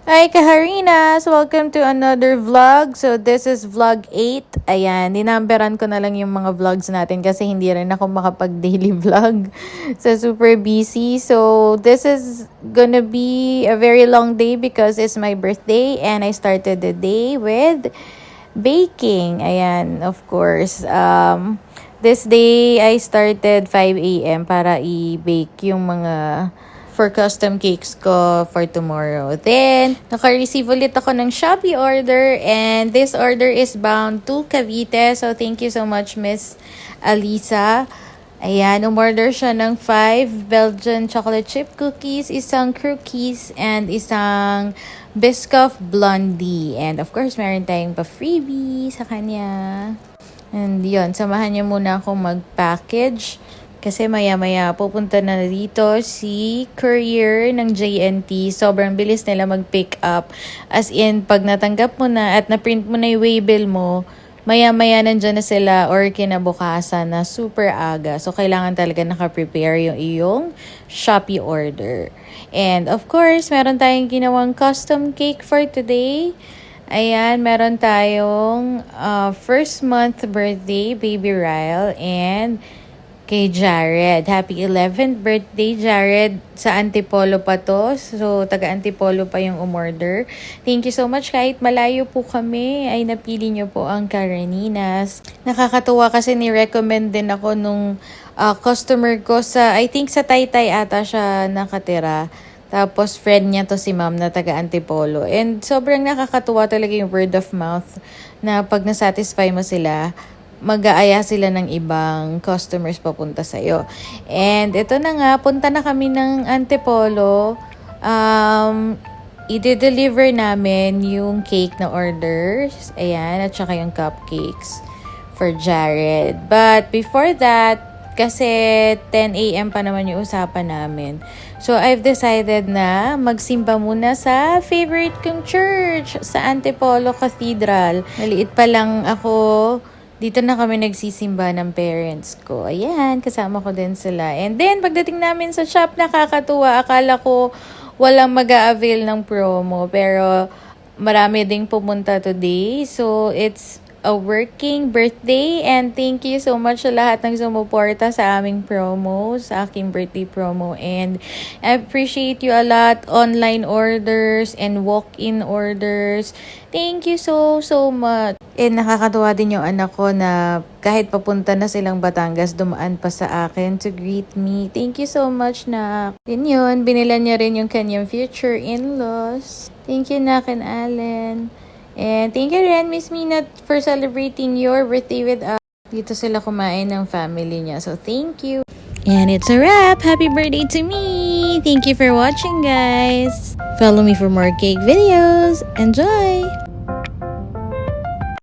Hi Kaharinas! Welcome to another vlog. So this is vlog 8. Ayan, dinamberan ko na lang yung mga vlogs natin kasi hindi rin ako makapag-daily vlog. So super busy. So this is gonna be a very long day because it's my birthday and I started the day with baking. Ayan, of course. This day I started 5 a.m. para i-bake yung mga for custom cakes ko for tomorrow. Then, naka-receive ulit ako ng Shopee order and this order is bound to Cavite. So, thank you so much, Miss Alisa. Ayan, umorder siya ng 5 Belgian chocolate chip cookies, isang cookies, and isang Biscoff Blondie. And of course, meron tayong pa-freebie sa kanya. And yun, samahan niyo muna akong mag-package. Kasi maya-maya pupunta na dito si courier ng JNT. Sobrang bilis nila mag-pick up. As in, pag natanggap mo na at na-print mo na yung waybill mo, maya-maya nandyan na sila or kinabukasan na super aga. So, kailangan talaga naka-prepare yung iyong Shopee order. And of course, meron tayong ginawang custom cake for today. Ayan, meron tayong first month birthday, Baby Ryle, and kay Jared. Happy 11th birthday, Jared. Sa Antipolo pa to. So, taga Antipolo pa yung umorder. Thank you so much. Kahit malayo po kami, ay napili nyo po ang Karaninas. Nakakatuwa kasi ni-recommend din ako nung customer ko sa, I think sa Taytay ata siya nakatira. Tapos, friend niya to si ma'am na taga Antipolo. And sobrang nakakatuwa talaga yung word of mouth na pag nasatisfy mo sila, mag-aaya sila ng ibang customers papunta sa'yo. And ito na nga, punta na kami ng Antipolo. I-deliver namin yung cake na orders. Ayan, at saka yung cupcakes for Jared. But before that, kasi 10 a.m. pa naman yung usapan namin. So, I've decided na magsimba muna sa favorite kong church, sa Antipolo Cathedral. Maliit pa lang ako. Dito na kami nagsisimba ng parents ko. Ayan, kasama ko din sila. And then, pagdating namin sa shop, nakakatuwa. Akala ko walang mag-a-avail ng promo. Pero, marami ding pumunta today. So, it's a working birthday. And thank you so much sa lahat ng sumuporta sa aming promo, sa aking birthday promo. And I appreciate you a lot. Online orders and walk-in orders. Thank you so much. And nakakatuwa din yung anak ko na kahit papunta na silang Batangas, dumaan pa sa akin to greet me. Thank you so much, Nak. Yun, binilan niya rin yung kanyang future in-laws. Thank you, Nak and Allen. And thank you rin, Miss Mina, for celebrating your birthday with us. Dito sila kumain ng family niya. So, thank you. And it's a wrap. Happy birthday to me. Thank you for watching, guys. Follow me for more cake videos. Enjoy!